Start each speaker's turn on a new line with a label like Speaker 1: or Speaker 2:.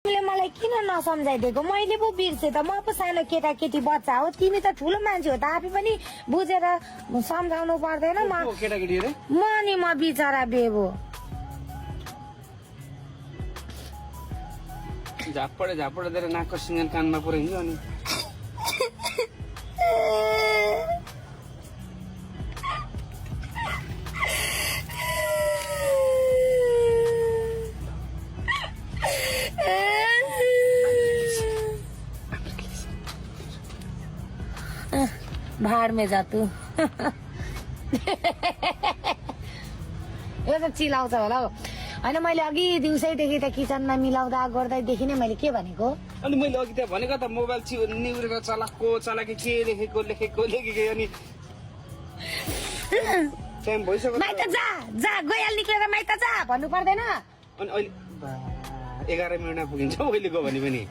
Speaker 1: तिमीले मलाई किन नसम्झाइदिएको मैले पो बिर्से त म पो सानो केटाकेटी बच्चा हो तिमी त ठुलो मान्छे हो त आफै पनि बुझेर सम्झाउनु पर्दैन
Speaker 2: केटाकेटी रे
Speaker 1: म बिचरा बेबो
Speaker 2: झापडे दिएर नाकको सिँगन कानमा पुऱ्याइन्छ अनि
Speaker 1: भाड में जा तू यो त चिलाउँछ होला हौ होइन मैले अघि दिउँसैदेखि त किचनमा मिलाउँदा गर्दैदेखि नै मैले के भनेको
Speaker 2: अनि मैले अघि त्यहाँ भनेको त मोबाइल निहुरेर चलाके के लेखेको अनि टाइम भइसक्यो
Speaker 1: माइत जा गइहाल निक्लेर माइत जा भन्नु पर्दैन
Speaker 2: अनि अहिले 11 मिनटमा पुगिन्छ अहिले गयो भने पनि